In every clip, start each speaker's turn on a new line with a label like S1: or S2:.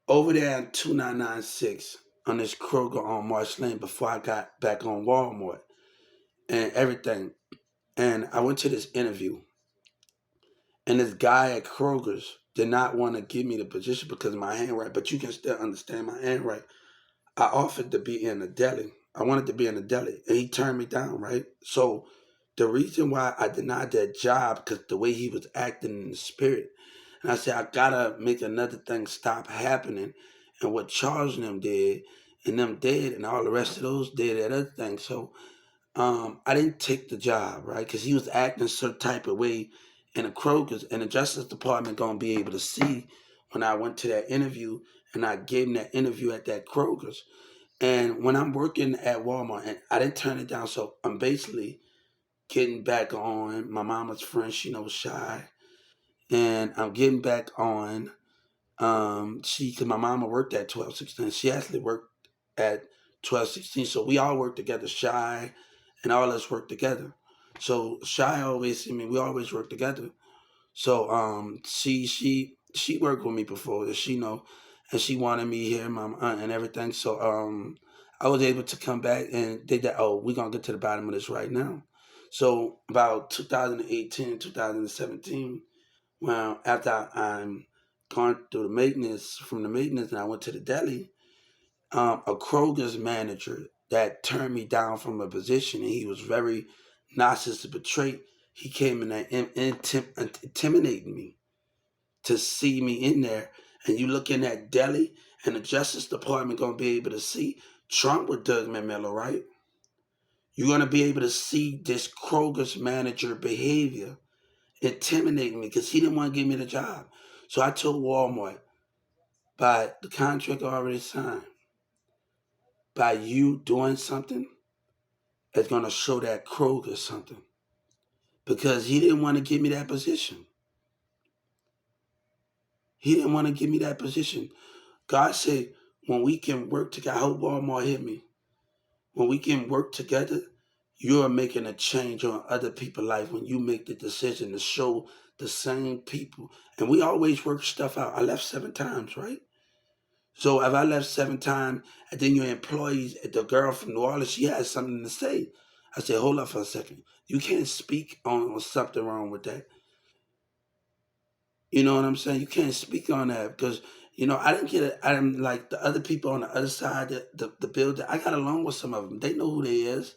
S1: Over there in 2996 on this Kroger on Marsh Lane before I got back on Walmart and everything. And I went to this interview, and this guy at Kroger's did not want to give me the position because of my handwriting, but you can still understand my handwriting. I offered to be in a deli. I wanted to be in a deli, and he turned me down, right? So the reason why I denied that job, because the way he was acting in the spirit. And I said, I gotta make another thing stop happening. And what Charles and them did, and them did, and all the rest of those did that other thing. So I didn't take the job, right? Because he was acting some type of way in the Kroger's, and the Justice Department gonna be able to see when I went to that interview, and I gave him that interview at that Kroger's. And when I'm working at Walmart, and I didn't turn it down, so I'm basically getting back on. My mama's friend, she knows Shy, and I'm getting back on. Cause my mama worked at 1216. She actually worked at 1216, so we all work together. Shy, and all us work together. So Shy always see me. We always work together. So she worked with me before, as she know, and she wanted me here, my aunt and everything. So I was able to come back, and they said, "Oh, we're gonna get to the bottom of this right now." So about 2018, 2017, well, after I'm gone through the maintenance, from the maintenance, and I went to the deli, a Kroger's manager that turned me down from a position, and he was very narcissistic trait. He came in there intimidating me to see me in there. And you look in that deli, and the Justice Department gonna be able to see Trump with Doug Miller, right? You're gonna be able to see this Kroger's manager behavior intimidating me because he didn't want to give me the job. So I told Walmart, by the contract already signed, by you doing something, it's gonna show that Kroger something. Because he didn't want to give me that position. He didn't want to give me that position. God said, when we can work together, I hope Walmart hit me. When we can work together, you're making a change on other people's life when you make the decision to show the same people. And we always work stuff out. I left 7 times, right? So if I left 7 times, and then your employees, the girl from New Orleans, she has something to say. I said, hold up for a second. You can't speak on something wrong with that. You know what I'm saying? You can't speak on that because, I didn't get it. I didn't like the other people on the other side, the building. I got along with some of them. They know who they is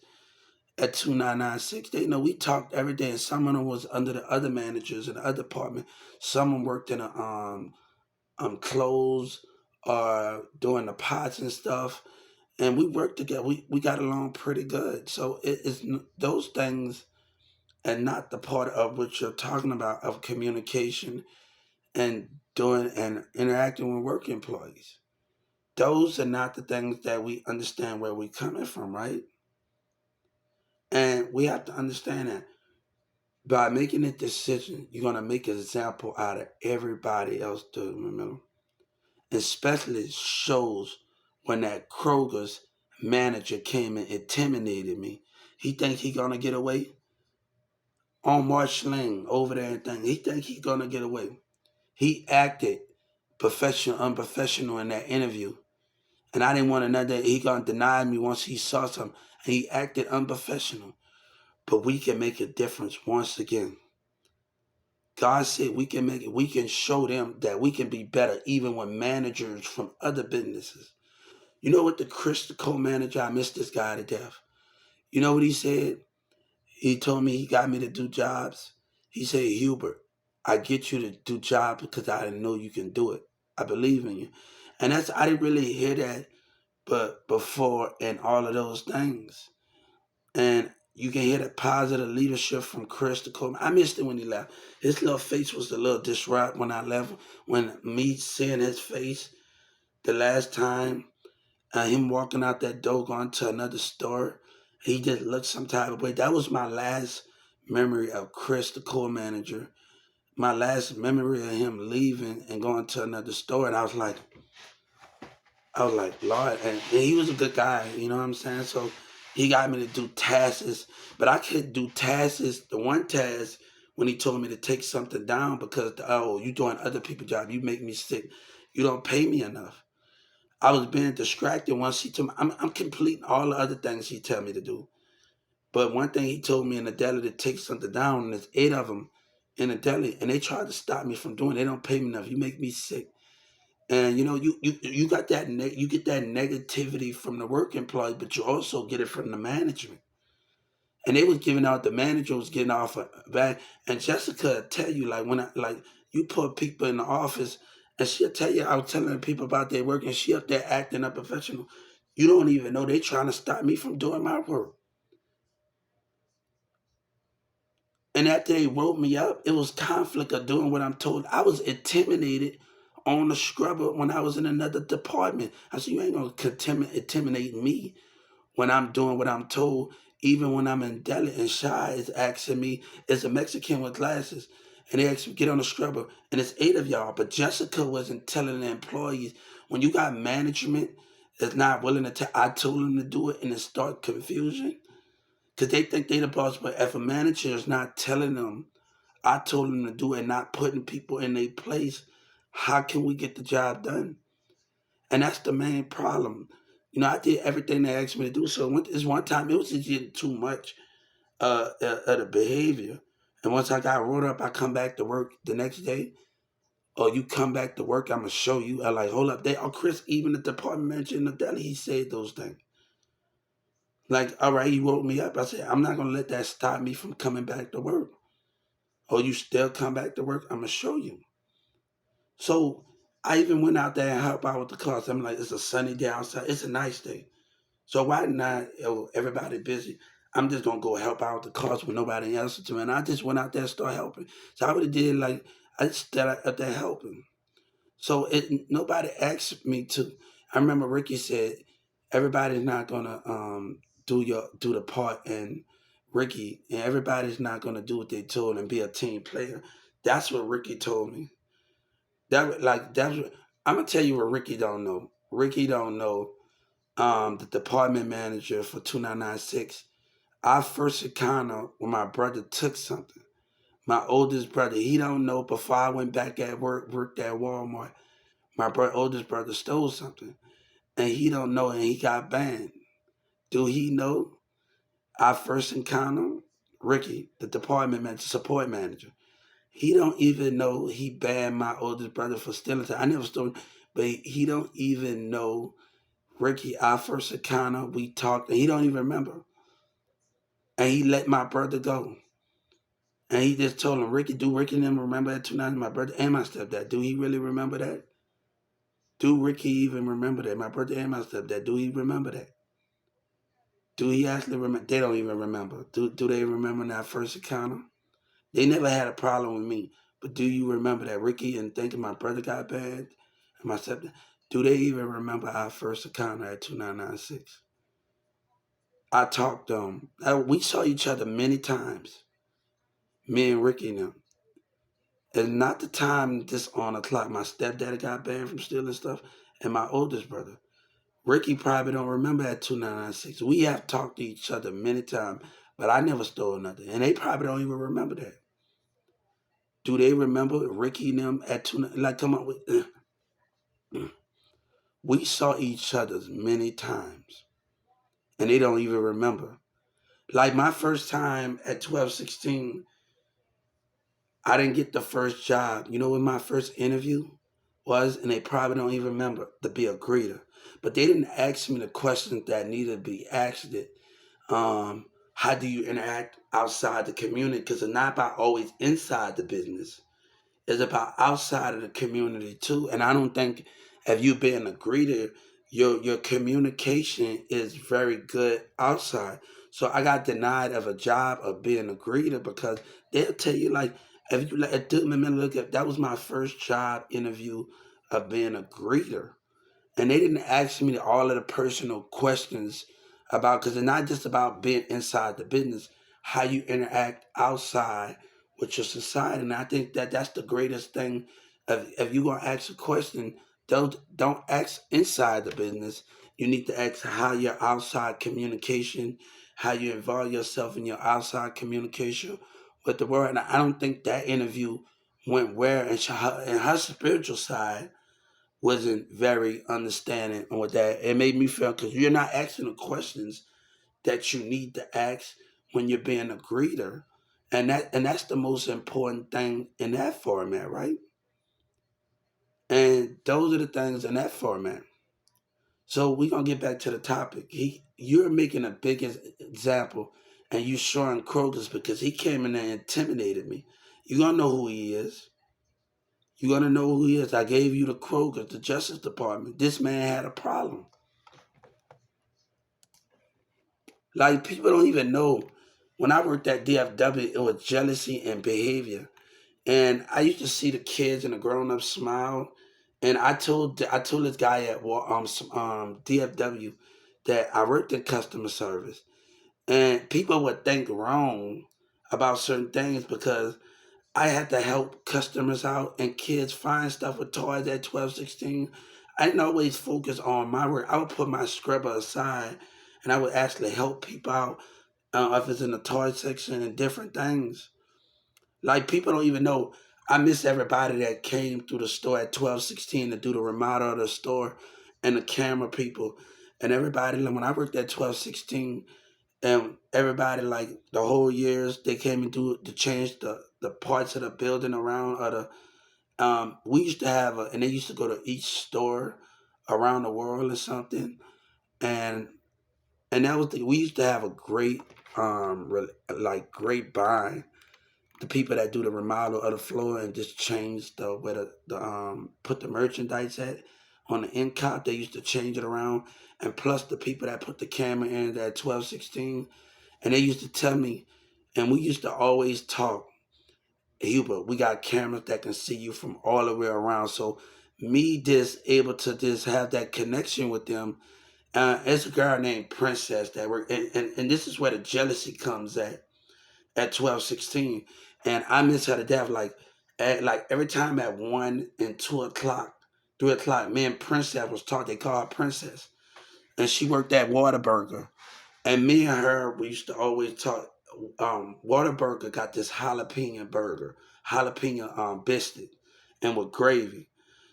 S1: at 2996. They know we talked every day, and some of them was under the other managers in the other department. Some of them worked in a clothes or doing the pots and stuff. And we worked together. We got along pretty good. So it's those things, and not the part of what you're talking about of communication and doing and interacting with work employees. Those are not the things that we understand where we're coming from, right? And we have to understand that by making a decision, you're gonna make an example out of everybody else too, remember? Especially shows when that Kroger's manager came and intimidated me. He think he gonna get away on March Lane over there and thing. He think he gonna get away. He acted professional, unprofessional in that interview. And I didn't want to know that he gonna deny me once he saw something. And he acted unprofessional. But we can make a difference once again. God said we can make it. We can show them that we can be better, even when managers from other businesses. You know what, the Chris co-manager, I miss this guy to death. You know what he said? He told me he got me to do jobs. He said, Hubert, I get you to do jobs because I know you can do it. I believe in you. And I didn't really hear that but before and all of those things. And you can hear the positive leadership from Chris the Coleman. I missed it when he left. His little face was a little disrupt when I left. When me seeing his face the last time, him walking out that door going to another store, he just looked some type of way. That was my last memory of Chris, the co-manager. My last memory of him leaving and going to another store, and I was like, Lord, and he was a good guy, you know what I'm saying? So he got me to do tasks, but I couldn't do tasks. The one task when he told me to take something down because, oh, you doing other people's job, you make me sick. You don't pay me enough. I was being distracted once she told me I'm completing all the other things she tell me to do. But one thing he told me in the deli to take something down, and there's 8 of them in the deli, and they tried to stop me from doing it. They don't pay me enough. You make me sick. And you got that you get that negativity from the work employees, but you also get it from the management. And they was giving out, the manager was getting off a bad. And Jessica tell you, like, when I like you put people in the office, and she'll tell you, I was telling the people about their work, and she up there acting unprofessional. You don't even know they trying to stop me from doing my work. And after they wrote me up, it was conflict of doing what I'm told. I was intimidated on the scrubber when I was in another department. I said, you ain't gonna intimidate me when I'm doing what I'm told. Even when I'm in deli and Shy is asking me, it's a Mexican with glasses, and they asked me get on the scrubber, and it's 8 of y'all. But Jessica wasn't telling the employees, when you got management that's not willing to tell, I told them to do it, and it start confusion because they think they the boss. But if a manager is not telling them, I told them to do it, and not putting people in their place, how can we get the job done? And that's the main problem. I did everything they asked me to do. So this one time, it was just getting too much of the behavior. And once I got rolled up, I come back to work the next day. Or you come back to work, I'm gonna show you. I like, hold up, Chris, even the department manager in the deli, he said those things. Like, all right, he woke me up. I said, I'm not gonna let that stop me from coming back to work. Or you still come back to work, I'm gonna show you. So I even went out there and helped out with the class. I'm like, it's a sunny day outside. It's a nice day. So why not? Everybody busy. I'm just gonna go help out the cause with nobody else to me. And I just went out there and started helping. So I would have did like I just started out there helping. So nobody asked me to. I remember Ricky said everybody's not gonna do the part, and everybody's not gonna do what they told and be a team player. That's what Ricky told me. I'm gonna tell you what Ricky don't know. Ricky don't know the department manager for 2996. Our first encounter when my brother took something. My oldest brother, he don't know before I went back at worked at Walmart. My oldest brother stole something, and he don't know, and he got banned. Do he know our first encounter? Ricky, the department manager, support manager. He don't even know he banned my oldest brother for stealing. I never stole, but he don't even know Ricky, our first encounter. We talked, and he don't even remember. And he let my brother go. And he just told him, Ricky, do Ricky and them remember that 2 nights? My brother and my stepdad. Do he really remember that? Do Ricky even remember that? My brother and my stepdad. Do he remember that? Do he actually remember? They don't even remember. Do they remember that first encounter? They never had a problem with me. But do you remember that Ricky and thinking my brother got bad? And my stepdad? Do they even remember our first encounter at 2996? I talked to them. We saw each other many times. Me and Ricky and them. And not the time this on the clock. My stepdaddy got banned from stealing stuff, and my oldest brother. Ricky probably don't remember that 2996. We have talked to each other many times, but I never stole nothing. And they probably don't even remember that. Do they remember Ricky and them at 29? Like, come on. We saw each other many times, and they don't even remember. Like, my first time at 1216, I didn't get the first job. You know what my first interview was? And they probably don't even remember, to be a greeter. But they didn't ask me the questions that needed to be asked. How do you interact outside the community? Because it's not about always inside the business. It's about outside of the community too. And I don't think if you being a greeter, your communication is very good outside. So I got denied of a job of being a greeter because they'll tell you like if you like look at that was my first job interview of being a greeter. And they didn't ask me all of the personal questions about because it's not just about being inside the business, how you interact outside with your society. And I think that that's the greatest thing. If you're gonna ask a question, don't ask inside the business. You need to ask how your outside communication, how you involve yourself in your outside communication with the world. And I don't think that interview went where and her spiritual side wasn't very understanding on what that. It made me feel because you're not asking the questions that you need to ask when you're being a greeter, and that's the most important thing in that format, right? And those are the things in that format. So we're gonna get back to the topic. You're making a big example, and you showing Kroger's because he came in there and intimidated me. You're gonna know who he is. You're gonna know who he is. I gave you the Kroger, the Justice Department. This man had a problem. Like people don't even know. When I worked at DFW, it was jealousy and behavior. And I used to see the kids and the grown ups smile. And I told this guy at DFW that I worked in customer service, and people would think wrong about certain things because I had to help customers out and kids find stuff with toys at 12, 16. I didn't always focus on my work. I would put my scribble aside and I would actually help people out if it's in the toy section and different things. Like people don't even know. I miss everybody that came through the store at 12, 16 to do the remodel of the store and the camera people and everybody. Like, when I worked at 12, 16, and everybody like the whole years they came and do to change the parts of the building around or the we used to have and they used to go to each store around the world or something, and that was we used to have a great like great buying the people that do the remodel of the floor and just change the where the put the merchandise at on the end cap. They used to change it around, and plus the people that put the camera in at 12, 16, and they used to tell me, and we used to always talk, Hubert, we got cameras that can see you from all the way around. So me just able to just have that connection with them. It's a girl named Princess that work, and this is where the jealousy comes at 12, 16, and I miss her to death. Like every time at 1 and 2 o'clock, 3 o'clock, me and Princess was talking. They call her Princess, and she worked at Whataburger. And me and her, we used to always talk. Whataburger got this jalapeno burger, jalapeno biscuit, and with gravy.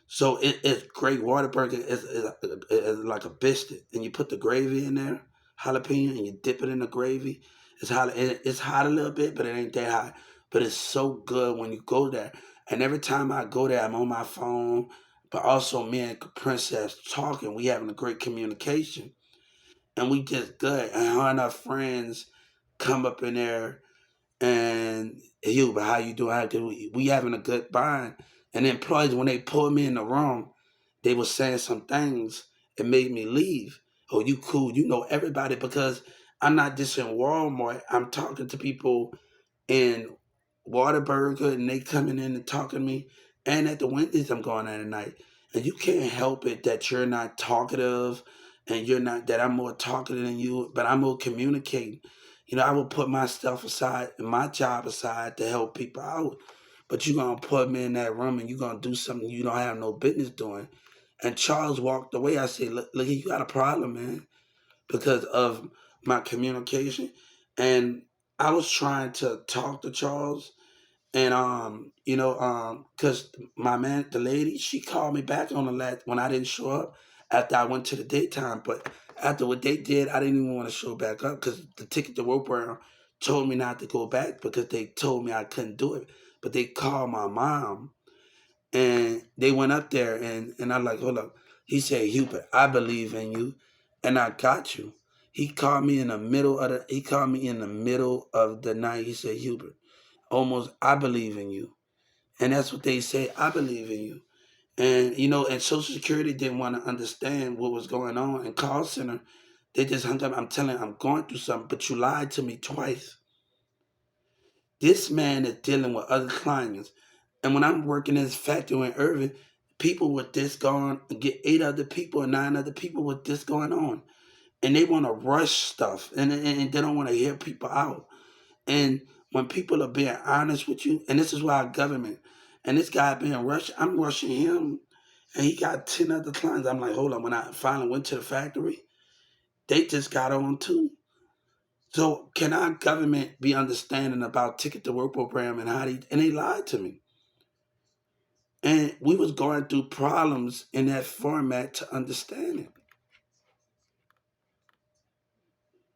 S1: So it's great. Whataburger is like a biscuit, and you put the gravy in there, jalapeno, and you dip it in the gravy. It's hot a little bit, but it ain't that hot. But it's so good when you go there. And every time I go there, I'm on my phone, but also me and Princess talking. We having a great communication, and we just good. And her and her friends come up in there and Hubert, how you doing? We having a good bond. And the employees, when they pulled me in the room, they were saying some things. It made me leave. Oh, you cool? You know everybody because I'm not just in Walmart. I'm talking to people in Waterburger, and they coming in and talking to me. And at the Wendy's, I'm going out at night. And you can't help it that you're not talkative, and you're not that I'm more talkative than you, but I'm more communicating. I will put my stuff aside and my job aside to help people out. But you're gonna put me in that room and you're gonna do something you don't have no business doing. And Charles walked away. I said, look, you got a problem, man, because of my communication. And I was trying to talk to Charles, and cause my man, the lady, she called me back on the last when I didn't show up after I went to the daytime. But after what they did, I didn't even want to show back up because the ticket to work program told me not to go back because they told me I couldn't do it. But they called my mom and they went up there, and I like, hold up. He said, Hubert, I believe in you and I got you. He called me in the middle of the night. He said, Hubert, almost I believe in you. And that's what they say, I believe in you. And and Social Security didn't want to understand what was going on. And call center, they just hung up. I'm telling you, I'm going through something, but you lied to me twice. This man is dealing with other clients. And when I'm working in this factory in Irving, people with this going get 8 other people and 9 other people with this going on. And they want to rush stuff, and they don't want to hear people out. And when people are being honest with you, and this is why our government, and this guy being rushed, I'm rushing him, and he got 10 other clients. I'm like, hold on. When I finally went to the factory, they just got on too. So can our government be understanding about ticket to work program and how they lied to me? And we was going through problems in that format to understand it.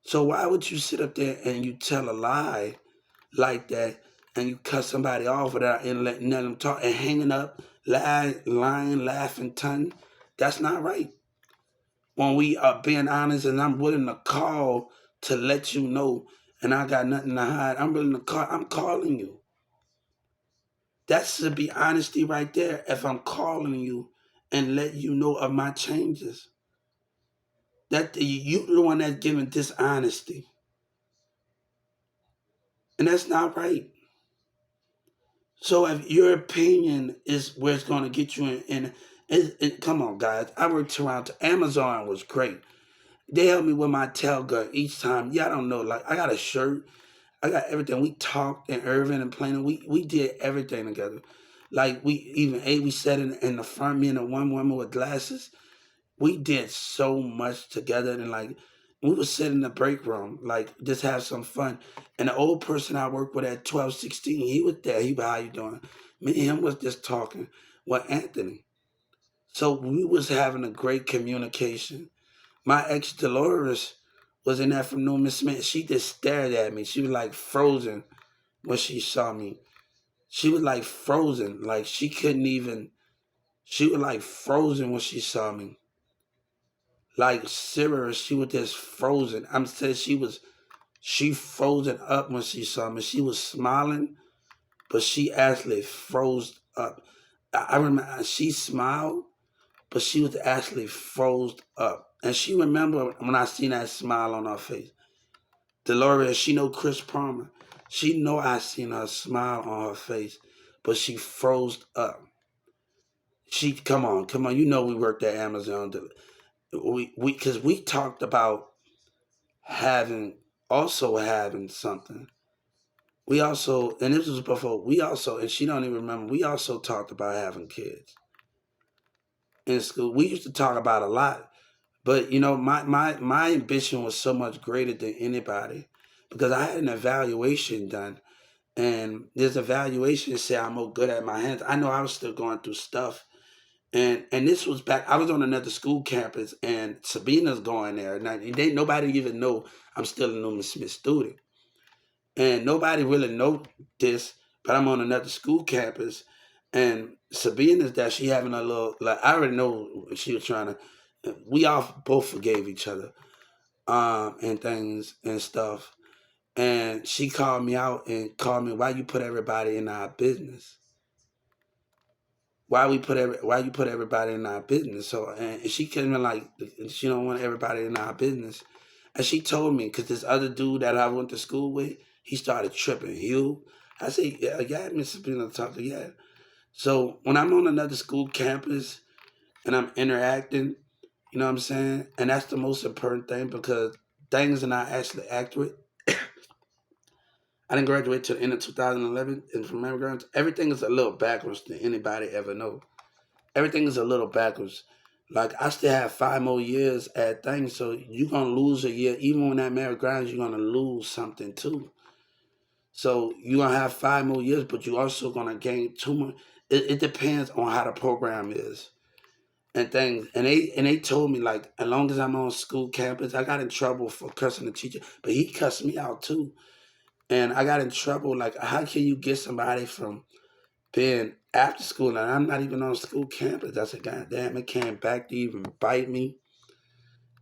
S1: So why would you sit up there and you tell a lie like that and you cut somebody off without and letting them talk and hanging up, lying, laughing, tongue? That's not right. When we are being honest and I'm willing to call to let you know and I got nothing to hide, I'm willing to call, I'm calling you. That should be honesty right there if I'm calling you and let you know of my changes. That you the one that's giving dishonesty. And that's not right. So if your opinion is where it's going to get you come on, guys. I worked around. Amazon was great. They helped me with my tail gun each time. Yeah, I don't know. Like I got a shirt. I got everything. We talked in Irving and Plano. We did everything together. Like we even ate. We sat in the front. Me and the one woman with glasses. We did so much together, and like we would sit in the break room, like just have some fun. And the old person I worked with at 12, 16, he was there. He was, how you doing? Me and him was just talking with Anthony. So we was having a great communication. My ex Dolores was in that from Newman Smith. She just stared at me. She was like frozen when she saw me. She was like frozen. Like she couldn't even, she was like frozen when she saw me. Like serious, she was just frozen. I'm saying she frozen up when she saw me. She was smiling, but she actually froze up. I remember she smiled, but she was actually froze up. And she remember when I seen that smile on her face. Dolores, she know Chris Palmer. She know I seen her smile on her face, but she froze up. She come on. You know we worked at Amazon. We because we talked about having also having something. We also, and this was before we also, and she don't even remember. We also talked about having kids in school. We used to talk about a lot, but you know, my ambition was so much greater than anybody because I had an evaluation done, and this evaluation said I'm more good at my hands. I know I was still going through stuff. And this was back. I was on another school campus, and Sabina's going there, and they nobody even know I'm still a Newman Smith student. And nobody really know this, but I'm on another school campus, and Sabina's that she having a little like I already know she was trying to. We all both forgave each other, and things and stuff. And she called me out and called me, why you put everybody in our business? Why you put everybody in our business? So and she came in like she don't want everybody in our business. And she told me because this other dude that I went to school with, he started tripping. Hugh, I said, yeah, yeah, Miss Sabrina talk to yeah. So when I'm on another school campus and I'm interacting, you know what I'm saying, and that's the most important thing because things are not actually accurate. I didn't graduate till the end of 2011, and from immigrants, everything is a little backwards than anybody ever know. Everything is a little backwards. Like I still have 5 more years at things, so you're gonna lose a year. Even when that marriage grinds, you're gonna lose something too. So you're gonna have 5 more years, but you're also gonna gain 2 more. It depends on how the program is and things. And they told me like, as long as I'm on school campus, I got in trouble for cussing the teacher, but he cussed me out too. And I got in trouble. Like, how can you get somebody from being after school, and I'm not even on school campus? I said, God damn, it came back to even bite me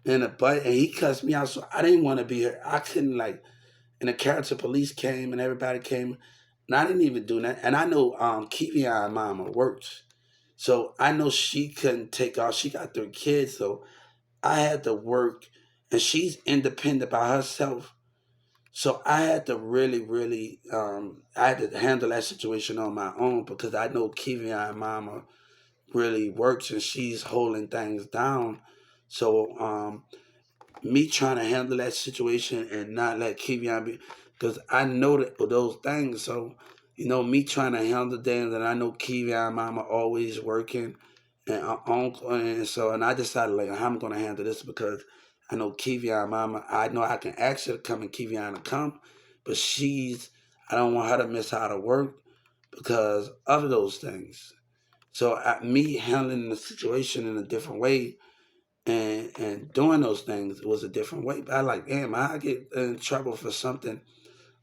S1: in the butt, and he cussed me out. So I didn't want to be here. I couldn't like, and the character police came, and everybody came, and I didn't even do that. And I know Kivi's mama works, so I know she couldn't take off. She got 3 kids, so I had to work, and she's independent by herself. So I had to really, really, I had to handle that situation on my own because I know Kivi's mama really works and she's holding things down. So me trying to handle that situation and not let Kivian be, because I know that those things. So me trying to handle things, and I know Kivian mama always working, and uncle, and so and I decided like how I'm gonna handle this because I know Kivian mama. I know I can ask her to come and Kivian to come, but I don't want her to miss out of work because of those things. So me handling the situation in a different way and doing those things was a different way. But I like, damn, I get in trouble for something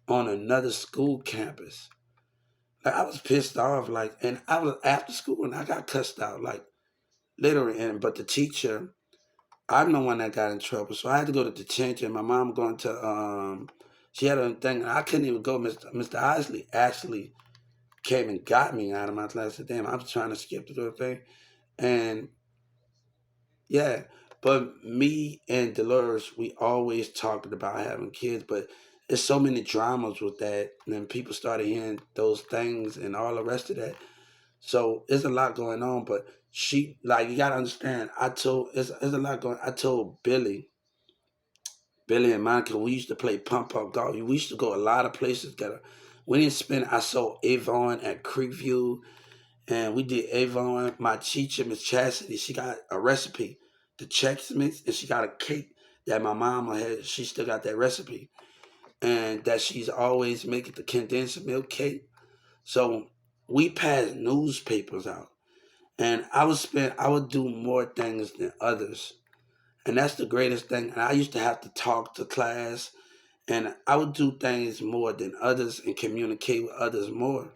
S1: on another school campus. Like I was pissed off, like, and I was after school and I got cussed out, like literally. And but the teacher, I'm the one that got in trouble, so I had to go to detention. My mom going to she had a thing, and I couldn't even go. Mr. Isley actually came and got me out of my class. I said, damn, I was trying to skip the little thing, and yeah. But me and Dolores, we always talked about having kids, but there's so many dramas with that, and then people started hearing those things and all the rest of that. So there's a lot going on, but she like you gotta understand. There's a lot going. I told Billy and Monica, we used to play pump up golf. We used to go a lot of places together. We didn't spend. I saw Avon at Creekview, and we did Avon. My teacher, Miss Chastity, she got a recipe, the Chex Mix, and she got a cake that my mama had. She still got that recipe, and that she's always making the condensed milk cake. So we passed newspapers out, and I would do more things than others, and that's the greatest thing. And I used to have to talk to class, and I would do things more than others and communicate with others more.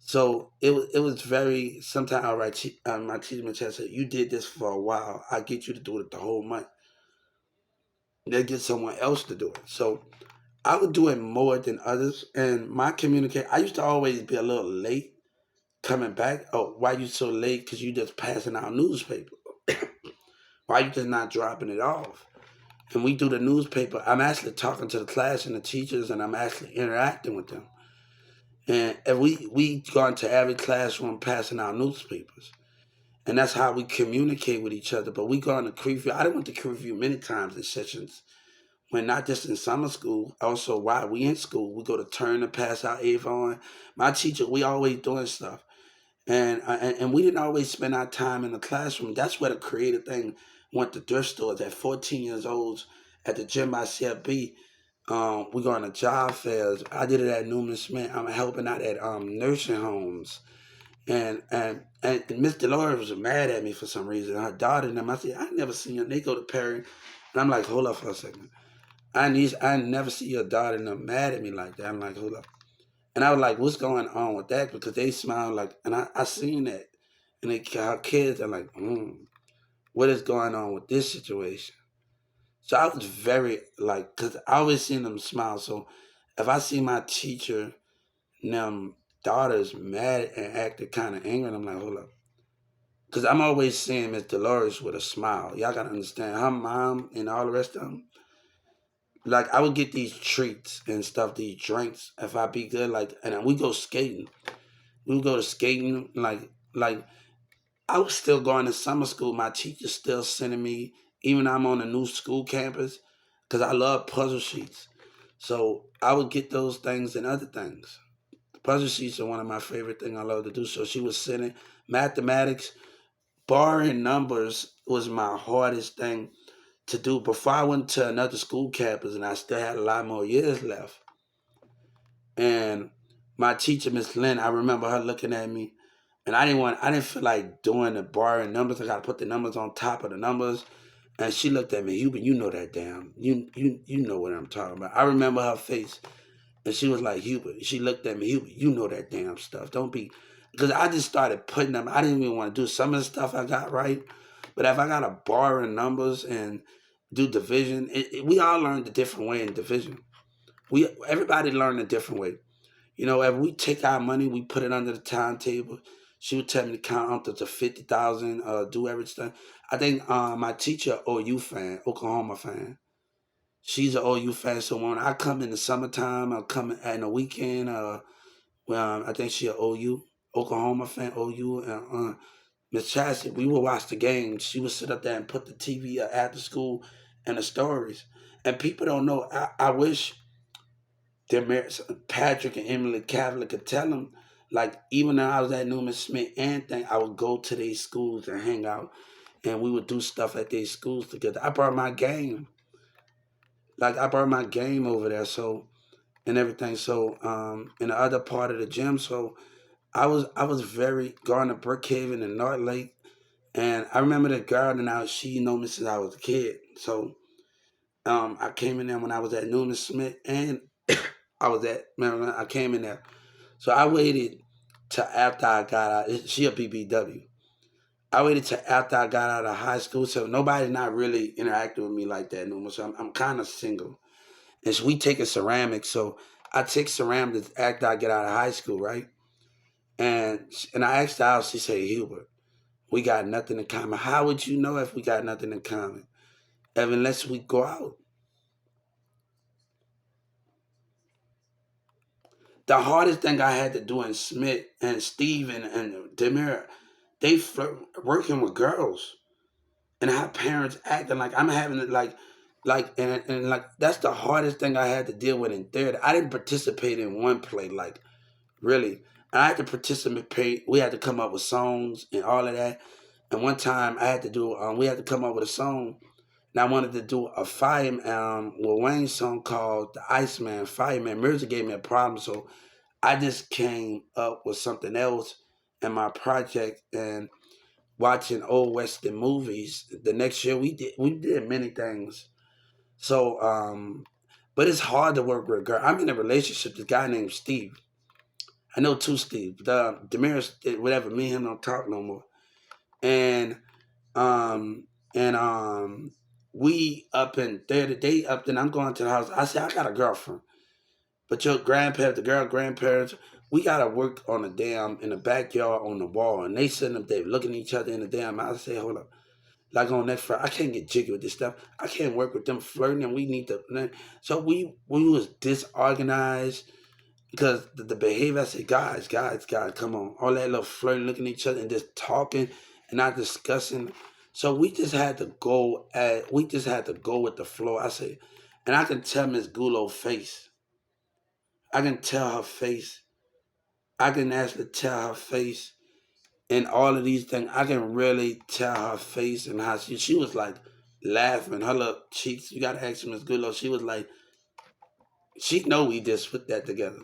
S1: So it was very. Sometimes I write my teacher in chat said, "You did this for a while. I get you to do it the whole month. They get someone else to do it." So I would do it more than others, and my communicate. I used to always be a little late coming back. Oh, why you so late? Because you just passing out newspaper. Why you just not dropping it off? And we do the newspaper. I'm actually talking to the class and the teachers, and I'm actually interacting with them. And we go into every classroom passing out newspapers. And that's how we communicate with each other. But we go into Creeview. I done went to Creeview many times in sessions. When not just in summer school, also while we in school, we go to Turner, pass out Avon. My teacher, we always doing stuff. And we didn't always spend our time in the classroom. That's where the creative thing went to thrift stores at 14 years old at the gym by CFB. We going to job fairs. I did it at Newman Smith. I'm helping out at nursing homes. And Miss Dolores was mad at me for some reason. Her daughter and them, I said, I never seen them. They go to Perry. And I'm like, hold up for a second. I never see your daughter and them mad at me like that. I'm like, hold up. And I was like, what's going on with that? Because they smile like, and I seen that. And our kids are like, what is going on with this situation? So I was very like, because I always seen them smile. So if I see my teacher and them daughters mad and acting kind of angry, I'm like, hold up. Because I'm always seeing Miss Dolores with a smile. Y'all got to understand, her mom and all the rest of them, like I would get these treats and stuff, these drinks, if I be good, like, and then we go skating. We would go to skating, like I was still going to summer school. My teacher still sending me, even though I'm on a new school campus, because I love puzzle sheets. So I would get those things and other things. Puzzle sheets are one of my favorite things I love to do. So she was sending mathematics, barring numbers was my hardest thing to do. Before I went to another school campus, and I still had a lot more years left. And my teacher, Miss Lynn, I remember her looking at me, and I didn't feel like doing the bar and numbers. I got to put the numbers on top of the numbers. And she looked at me, Hubert, you know that damn, you know what I'm talking about. I remember her face, and she was like, Hubert. She looked at me, Hubert, you know that damn stuff. Don't be, because I just started putting them. I didn't even want to do some of the stuff I got right, but if I got to bar and numbers and do division, we all learned a different way in division. Everybody learned a different way. You know, if we take our money, we put it under the timetable. She would tell me to count up to 50,000, do everything. I think my teacher, OU fan, Oklahoma fan. She's an OU fan, so when I come in the summertime, I'll come in the weekend. Well, I think she a OU, Oklahoma fan, OU, and Miss Chassie. We would watch the games. She would sit up there and put the TV after school and the stories. And people don't know. I wish Patrick and Emily Catholic could tell them, like, even though I was at Newman Smith and thing, I would go to these schools and hang out, and we would do stuff at these schools together. I brought my game, like I brought my game over there, so and everything. So in the other part of the gym, so I was very going to Brookhaven and North Lake, and I remember the girl, and she know me since I was a kid. So I came in there when I was at Newman Smith, and I was at Maryland. I came in there, so I waited till after I got out. She a BBW. I waited till after I got out of high school, so nobody's not really interacting with me like that no more. So I'm kind of single, and so we taking ceramics. So I take ceramics after I get out of high school, right? And I asked her out. She said, Hubert, we got nothing in common. How would you know if we got nothing in common? If unless we go out. The hardest thing I had to do in Smith and Steve and Demir, they flirt working with girls and how parents acting like I'm having it and like that's the hardest thing I had to deal with in theater. I didn't participate in one play, like really. I had to participate. We had to come up with songs and all of that. And one time I had to do we had to come up with a song, and I wanted to do a fire Lil Wayne song called The Iceman Fireman. Music gave me a problem, so I just came up with something else in my project. And watching old western movies. The next year we did many things. So but it's hard to work with a girl. I'm in a relationship with this guy named Steve. I know two Steve. The Damaris, whatever, me and him don't talk no more. And um and we up in there the day up, then I'm going to the house. I said, I got a girlfriend. But your grandparents, the girl grandparents, we gotta work on the damn in the backyard on the wall, and they sitting up there looking at each other in the damn house. I say, hold up, like on that front, I can't get jiggy with this stuff. I can't work with them flirting, and we need to. So we was disorganized because the behavior. I said, guys, come on, all that little flirting, looking at each other, and just talking and not discussing. So we just had to go with the flow. I say, and I can tell Miss Gulo face. I can tell her face. I can actually tell her face and all of these things. I can really tell her face and how she was like laughing. Her little cheeks. You gotta ask Miss Goodlow. She was like, she know we just put that together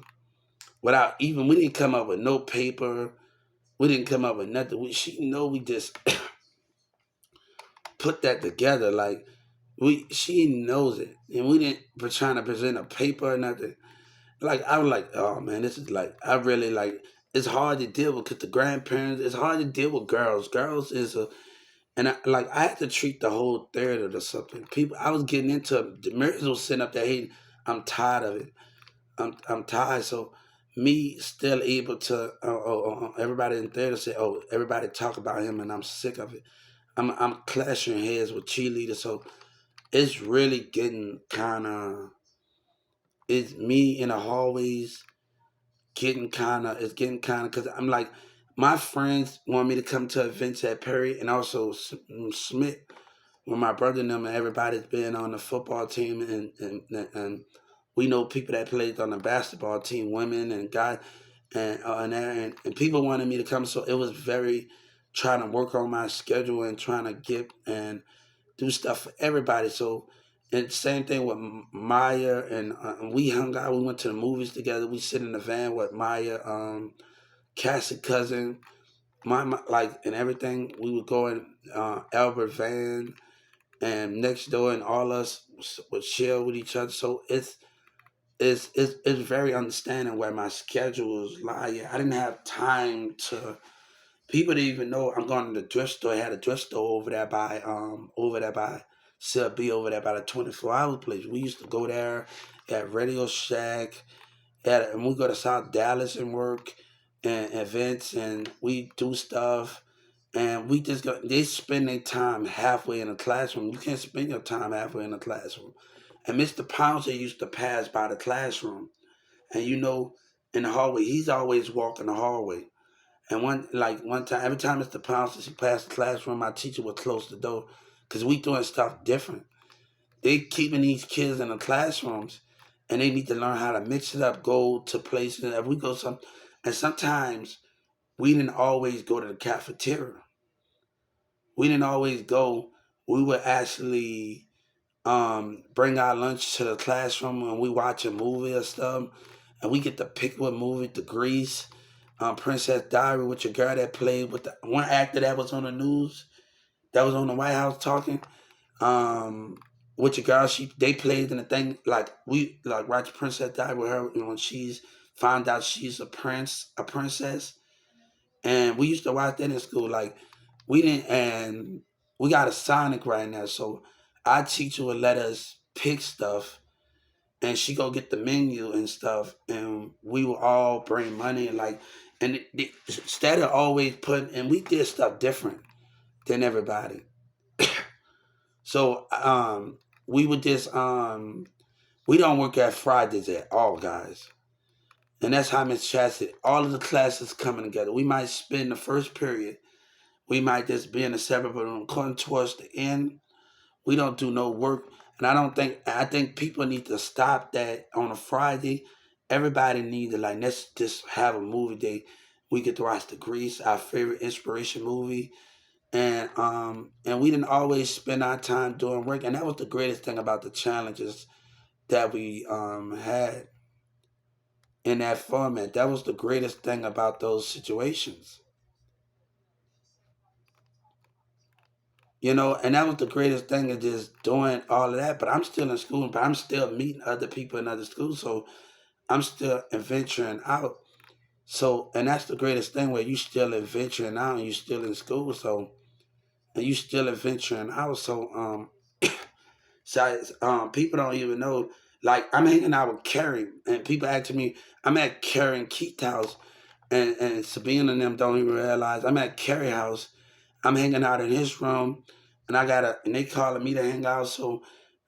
S1: without even. We didn't come up with no paper. We didn't come up with nothing. She know we just put that together. Like she knows it, and we didn't trying to present a paper or nothing. Like I was like, oh man, this is like I really like. It's hard to deal with because the grandparents. It's hard to deal with girls. Girls is a and I had to treat the whole third or something. People, I was getting into it. The Marys was sitting up there hating. I'm tired of it. I'm tired. So me still able to everybody in there to say, oh, everybody talk about him, and I'm sick of it. I'm clashing heads with cheerleaders, so it's really getting kind of. It's me in the hallways it's getting kind of because I'm like my friends want me to come to events at Perry and also Smith when my brother and them and everybody's been on the football team and we know people that played on the basketball team, women and guys and people wanted me to come, so it was very trying to work on my schedule and trying to get and do stuff for everybody. So and same thing with Maya and we hung out. We went to the movies together. We sit in the van with Maya, Cassie cousin, my like and everything. We would go in Albert van and next door, and all us would share with each other. So it's very understanding where my schedules lie. I didn't have time to. People didn't even know I'm going to the thrift store. I had a thrift store over there by Sub B over there by the 24-hour place. We used to go there at Radio Shack, and we go to South Dallas and work and events, and we do stuff. And we just go. They spend their time halfway in the classroom. You can't spend your time halfway in the classroom. And Mr. Pouncer used to pass by the classroom, and in the hallway, he's always walking the hallway. And one time, every time Mr. Pounce he passed the classroom, my teacher would close the door because we doing stuff different. They keeping these kids in the classrooms, and they need to learn how to mix it up, go to places. If we go and sometimes we didn't always go to the cafeteria. We didn't always go. We would actually bring our lunch to the classroom when we watch a movie or stuff, and we get to pick what movie to grease. Princess Diary with your girl that played with the one actor that was on the news, that was on the White House talking. Um, with your girl, they played in the thing like we like watch Princess Diary with her, when she's found out she's a princess, and we used to watch that in school. Like we didn't, and we got a Sonic right now, so our teacher would let us pick stuff, and she go get the menu and stuff, and we would all bring money, and like, and instead of always putting, and we did stuff different than everybody. So we would just we don't work at Fridays at all, guys. And that's how Miss Chat said all of the classes coming together. We might spend the first period, we might just be in a separate room. Coming towards the end, we don't do no work. And I think people need to stop that on a Friday. Everybody need to, like, let's just have a movie day. We get to watch the Grease, our favorite inspiration movie. And we didn't always spend our time doing work. And that was the greatest thing about the challenges that we had in that format. That was the greatest thing about those situations. And that was the greatest thing of just doing all of that. But I'm still in school, but I'm still meeting other people in other schools. So I'm still adventuring out. So, and that's the greatest thing, where you still adventuring out and you still in school. So, and you still adventuring out. So people don't even know. Like, I'm hanging out with Carrie, and people ask me, I'm at Carrie and Keith's house, and Sabine and them don't even realize I'm at Carrie house. I'm hanging out in his room, and and they calling me to hang out. So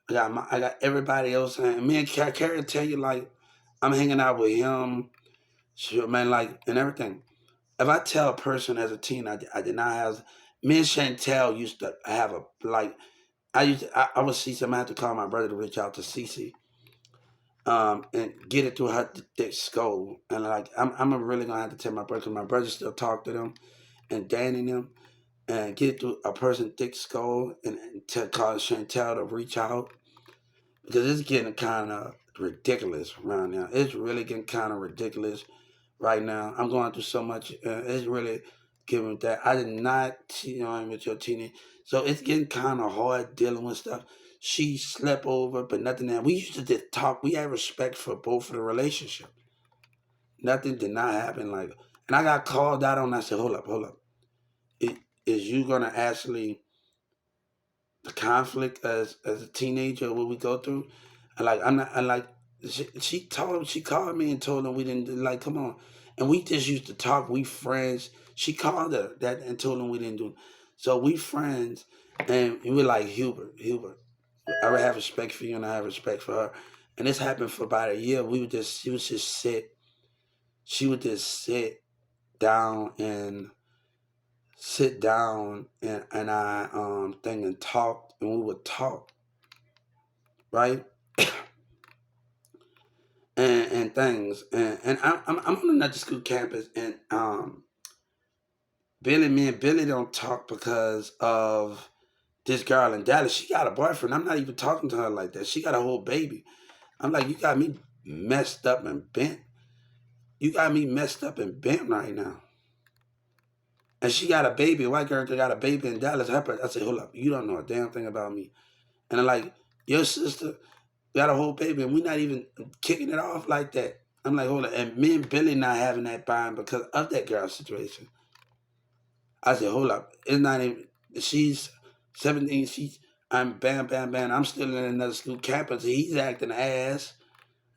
S1: I got everybody else, and me and Carrie tell you, like, I'm hanging out with him, sure, man, like, and everything. If I tell a person as a teen, I did not have. Me and Chantel used to have a, like, I would see something. I had to call my brother to reach out to Cece, and get it through her thick skull. And like, I'm really gonna have to tell my brother, because my brother still talk to them and Danny and them, and get it through a person thick skull, and to call Chantel to reach out, because it's getting kind of ridiculous around now. It's really getting kind of ridiculous right now. I'm going through so much. It's really giving that. I did not, with your teenage. So it's getting kind of hard dealing with stuff. She slept over, but nothing else. We used to just talk. We had respect for both of the relationship. Nothing did not happen. Like, and I got called out on. I said, hold up, hold up. Is you gonna actually the conflict as a teenager, what we go through? And like, I'm not. I like. She called me and told them we didn't, like, come on, and we just used to talk. We friends. She called her that and told them we didn't do. So we friends, and we're like, Hubert. I would have respect for you, and I have respect for her. And this happened for about a year. She would just sit. She would just down and sit down and I thing and talk, and we would talk, right? And things, and I'm on another school campus, and me and Billy don't talk because of this girl in Dallas. She got a boyfriend. I'm not even talking to her like that. She got a whole baby. I'm like, you got me messed up and bent. You got me messed up and bent right now. And she got a baby. A white girl got a baby in Dallas. I said, hold up, you don't know a damn thing about me. And I'm like, your sister got a whole baby, and we're not even kicking it off like that. I'm like, hold on. And me and Billy not having that bond because of that girl situation. I said, hold up. It's not even, she's 17. I'm bam, bam, bam. I'm still in another school campus. He's acting ass.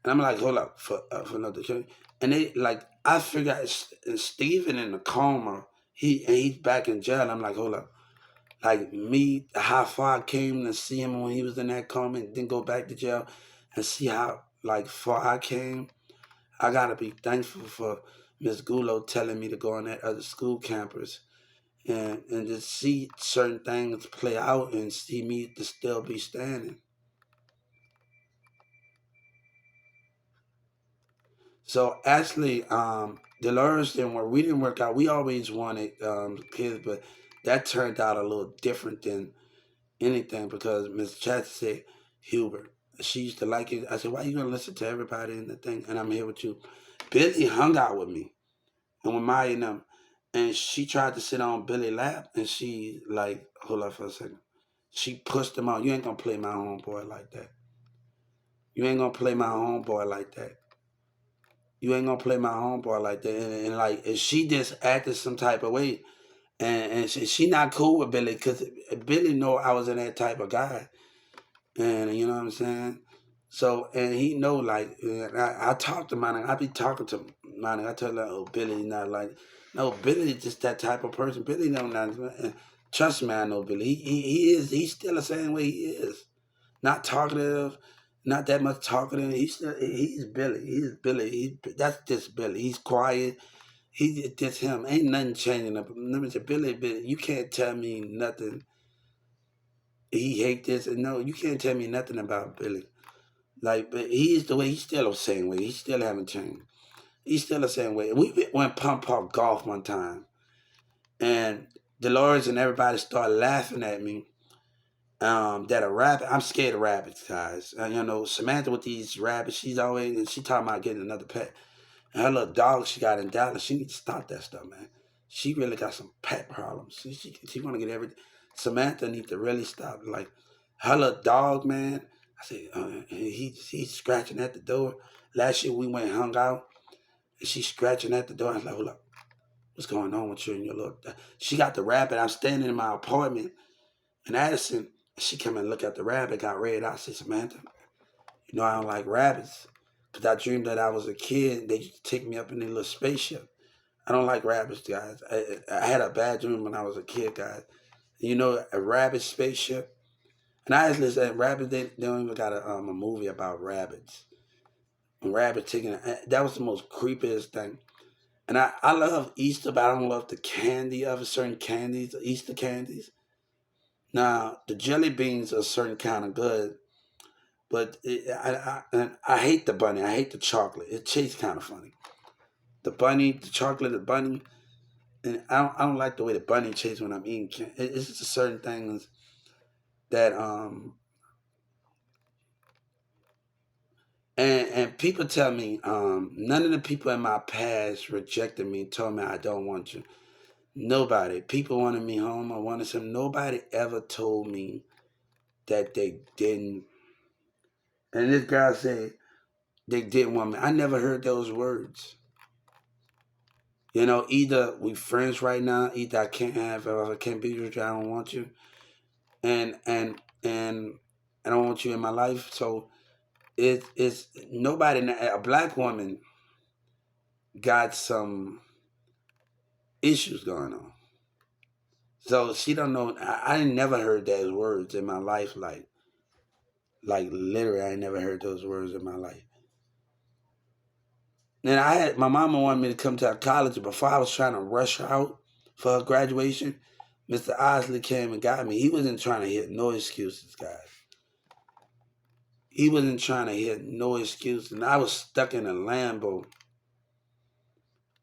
S1: And I'm like, hold up for another show. And they, like, I figured out Steven in the coma. He's back in jail. I'm like, hold up. Like, me, how far I came to see him when he was in that coma and then go back to jail, and see how, like, far I came. I gotta be thankful for Miss Gulo telling me to go on that other school campus, and just see certain things play out and see me to still be standing. So actually, Dolores didn't work. We didn't work out. We always wanted kids, but that turned out a little different than anything, because Miss Chat said, Hubert, she used to like it. I said, why you gonna listen to everybody in the thing? And I'm here with you. Billy hung out with me. and with Maya and them. And she tried to sit on Billy's lap, and she like, hold up for a second. She pushed him out. You ain't gonna play my homeboy like that. You ain't gonna play my homeboy like that. You ain't gonna play my homeboy like that. And like, and she just acted some type of way. And she not cool with Billy because Billy know I was in that type of guy. And you know what I'm saying? So, and he know, like, I talk to Monica. I be talking to Monica. I tell her, oh, Billy not like, no, Billy is just that type of person. Billy don't not, trust me, I know Billy. He's still the same way he is. Not talkative, not that much talkative. He's Billy. He's Billy. That's just Billy. He's quiet. He's just him. Ain't nothing changing up. Let me say, Billy, you can't tell me nothing. He hate this. No, you can't tell me nothing about Billy. Like, but he's the way. He's still the same way. He still haven't changed. He's still the same way. We went pump pump golf one time, and Dolores and everybody started laughing at me. That a rabbit. I'm scared of rabbits, guys. You know, Samantha with these rabbits. She's always and she talking about getting another pet. And her little dog she got in Dallas. She needs to stop that stuff, man. She really got some pet problems. She want to get everything. Samantha need to really stop. Like her little dog, man. I said, he's scratching at the door. Last year we went and hung out, and she's scratching at the door. I was like, hold up, what's going on with you and your little? She got the rabbit. I'm standing in my apartment in Addison. And she come and look at the rabbit. Got red. I said, Samantha, you know I don't like rabbits, cause I dreamed that I was a kid. They used to take me up in their little spaceship. I don't like rabbits, guys. I had a bad dream when I was a kid, guys. You know, a rabbit spaceship. And I actually said rabbits. They don't even got a movie about rabbits. And rabbit taking that was the most creepiest thing. And I love Easter, but I don't love the candy of certain candies, the Easter candies. Now the jelly beans are certain kind of good, but I hate the bunny. I hate the chocolate. It tastes kind of funny. The bunny, the chocolate, the bunny, and I don't like the way the bunny tastes when I'm eating. It's just certain things that and people tell me none of the people in my past rejected me, told me I don't want you. Nobody. People wanted me home. I wanted some. Nobody ever told me that they didn't. And this guy said they didn't want me. I never heard those words. You know, either we friends right now, either I can't have, or I can't be with you. I don't want you, and I don't want you in my life. So it's nobody. A black woman got some issues going on. So she don't know. I never heard those words in my life. Like literally, I never heard those words in my life. And I had my mama wanted me to come to college before I was trying to rush her out for her graduation. Mr. Osley came and got me. He wasn't trying to hit no excuses, guys. He wasn't trying to hit no excuses. And I was stuck in a Lambo.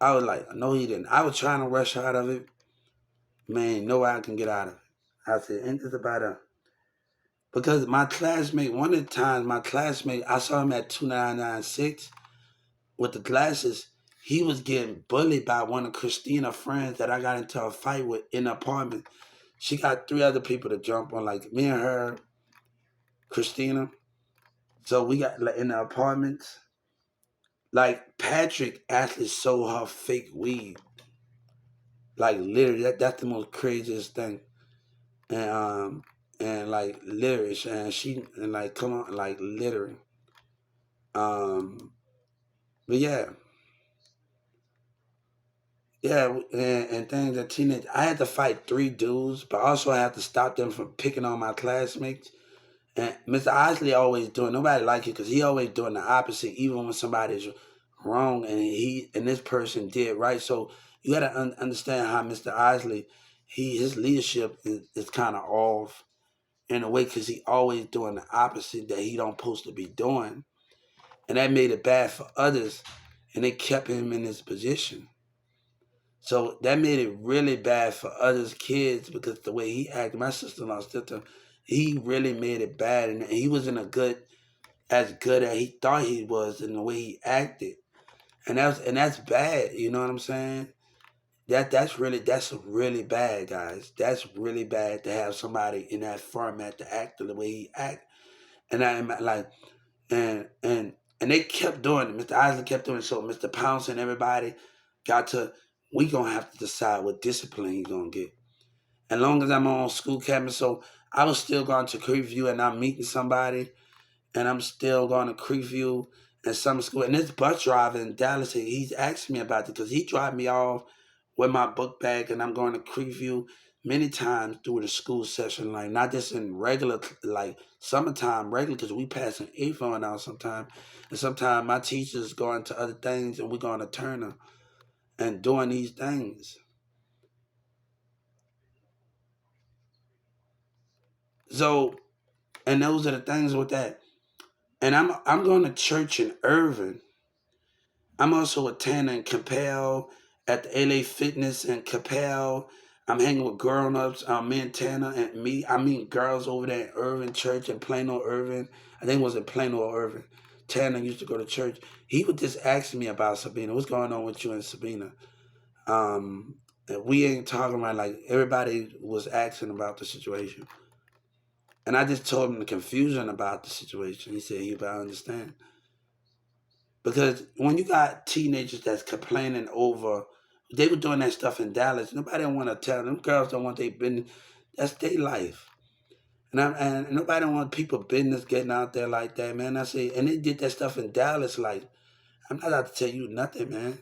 S1: I was like, no, he didn't. I was trying to rush her out of it. Man, no way I can get out of it. I said, ain't this about a because my classmate, one of the times my classmate, I saw him at 2996 with the glasses. He was getting bullied by one of Christina's friends that I got into a fight with in the apartment. She got three other people to jump on, like me and her, Christina. So we got like, in the apartments. Like Patrick actually sold her fake weed. Like literally, that's the most craziest thing. And like literally, and she and like come on, like literally. Um, but yeah, yeah, and things that teenage. I had to fight three dudes, but also I had to stop them from picking on my classmates. And Mr. Osley always doing. Nobody like it because he always doing the opposite, even when somebody's wrong and this person did right. So you got to understand how Mr. Osley, his leadership is kind of off in a way because he always doing the opposite that he don't supposed to be doing, and that made it bad for others, and it kept him in his position. So that made it really bad for others' kids because the way he acted, my sister-in-law, sister, he really made it bad, and he wasn't as good as he thought he was in the way he acted. and that's bad. You know what I'm saying? That's really bad, guys. That's really bad to have somebody in that format to act the way he act. And I am like, and they kept doing it. Mr. Isaac kept doing it. So Mr. Pounce and everybody got to. We gonna have to decide what discipline he's gonna get. As long as I'm on school campus, so I was still going to Creekview and I'm meeting somebody, and I'm still going to Creekview and some school. And this bus driver in Dallas, he's asking me about it because he dropped me off with my book bag, and I'm going to Creekview many times through the school session, like not just in regular, like summertime regular, because we passing A-phone out sometimes, and sometimes my teachers going to other things, and we're going to Turner and doing these things. So, and those are the things with that. And I'm going to church in Irving. I'm also attending Capel at the LA Fitness in Capel. I'm hanging with grown ups, me and Tanner and me. I meet girls over there in Irving Church in Plano, Irving. I think it was in Plano or Irving. Tanner used to go to church. He would just ask me about Sabina. What's going on with you and Sabina? And we ain't talking about, like, everybody was asking about the situation. And I just told him the confusion about the situation. He said he would understand. Because when you got teenagers that's complaining over, they were doing that stuff in Dallas. Nobody don't want to tell them. Girls don't want their business. That's their life. And nobody don't want people business getting out there like that, man. I say, and they did that stuff in Dallas. Like, I'm not out to tell you nothing, man.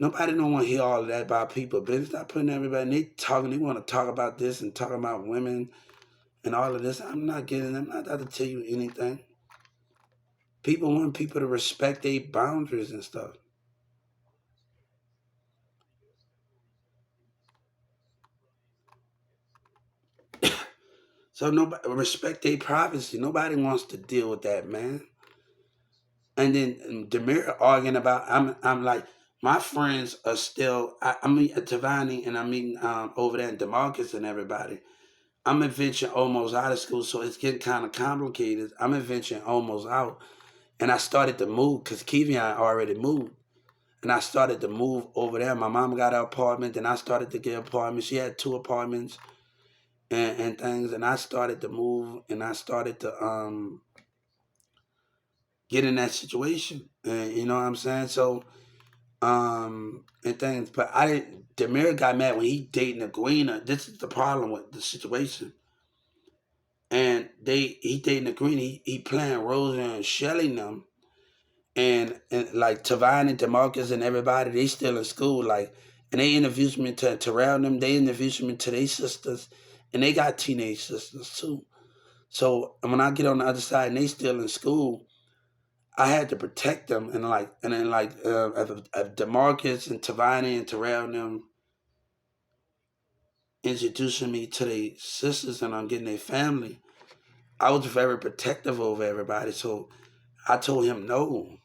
S1: Nobody don't want to hear all of that about people business. Not putting everybody. And they talking. They want to talk about this and talking about women and all of this. I'm not getting. I'm not out to tell you anything. People want people to respect their boundaries and stuff. So nobody respect their privacy. Nobody wants to deal with that, man. And then Demir arguing about I'm like, my friends are still I meet Tavani and I mean over there in Demarcus and everybody. I'm adventuring almost out of school, so it's getting kind of complicated. I'm adventuring almost out, and I started to move because Kevion already moved, and I started to move over there. My mom got an apartment, and I started to get apartments. She had two apartments and things, and I started to move, and I started to get in that situation. And you know what I'm saying? So and things. But I didn't Demir got mad when he dating a Guina. This is the problem with the situation. And he dating a Green, he playing Rosa and Shelly and them. And like Tavine and Demarcus and everybody, they still in school, like, and they introduced me to Terrell and them, they introduced me to their sisters, and they got teenage sisters too. So when I get on the other side and they still in school, I had to protect them, and then like if Demarcus and Tavani and Terrell and them introducing me to their sisters and I'm getting their family, I was very protective over everybody. So I told him no.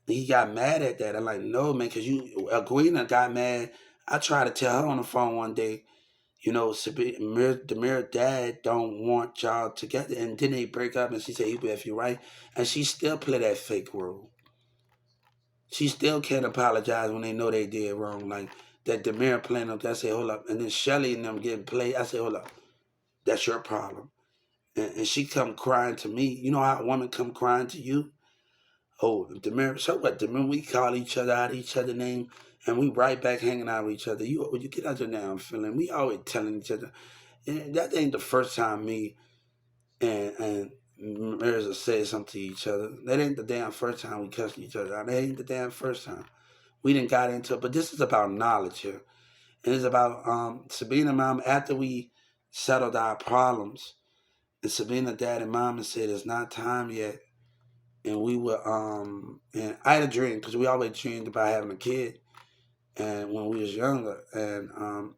S1: He got mad at that. I'm like, no, man, because Aguina got mad. I tried to tell her on the phone one day, Demir dad don't want y'all together. And then they break up and she said, he if you right. And she still play that fake role. She still can't apologize when they know they did wrong. Like that Demir playing up. I say, hold up. And then Shelly and them getting played. I say, hold up. That's your problem. And she come crying to me. You know how a woman come crying to you? Oh, Demir, so what? Demir, we call each other out each other name, and we right back hanging out with each other. You get out your damn feeling. We always telling each other. And that ain't the first time me and Mirza said something to each other. That ain't the damn first time we cussed each other out. That ain't the damn first time. We didn't got into it, but this is about knowledge here. And it's about Sabina mom after we settled our problems. And Sabina dad and mom said it's not time yet. And we were and I had a dream because we always dreamed about having a kid. And when we was younger, and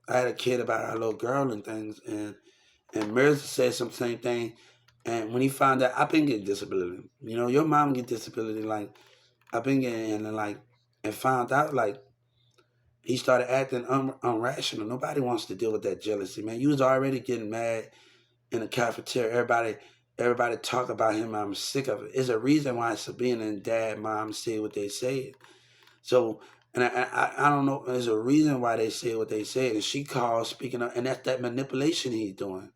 S1: I had a kid about our little girl and things, and Mirza said some same thing. And when he found out, I've been getting disability. You know, your mom get disability. Like I've been getting, and like, and found out like he started acting unrational. Nobody wants to deal with that jealousy, man. You was already getting mad in the cafeteria. everybody talk about him. I'm sick of it. It's a reason why Sabina and Dad, Mom say what they say. So, and I don't know. There's a reason why they say what they say. And she calls speaking of, and that's that manipulation he's doing.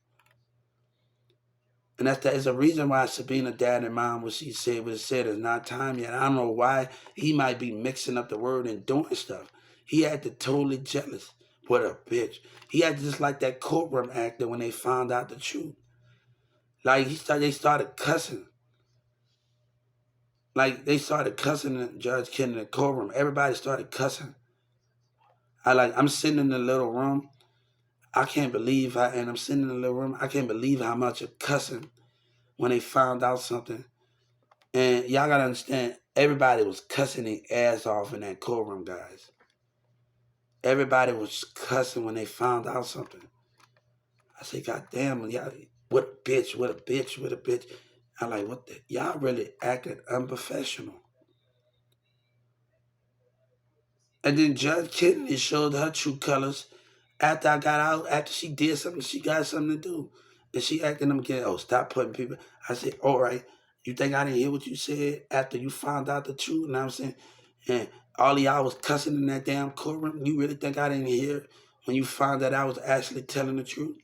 S1: And that is a reason why Sabina, Dad, and Mom, what she said is not time yet. I don't know why he might be mixing up the word and doing stuff. He acted totally jealous. What a bitch. He acted just like that courtroom actor when they found out the truth. Like they started cussing. Like they started cussing the Judge Kid in the courtroom. Everybody started cussing. I'm sitting in the little room. I'm sitting in the little room. I can't believe how much of cussing when they found out something. And y'all gotta understand, everybody was cussing their ass off in that courtroom, guys. Everybody was cussing when they found out something. I say, God damn, y'all, what a bitch, what a bitch, what a bitch. I'm like, what the, y'all really acted unprofessional. And then Judge Kennedy showed her true colors after I got out, after she did something, she got something to do. And she acting them again, oh, stop putting people. I said, all right, you think I didn't hear what you said after you found out the truth? You know what I'm saying? And all of y'all was cussing in that damn courtroom. You really think I didn't hear when you found that I was actually telling the truth?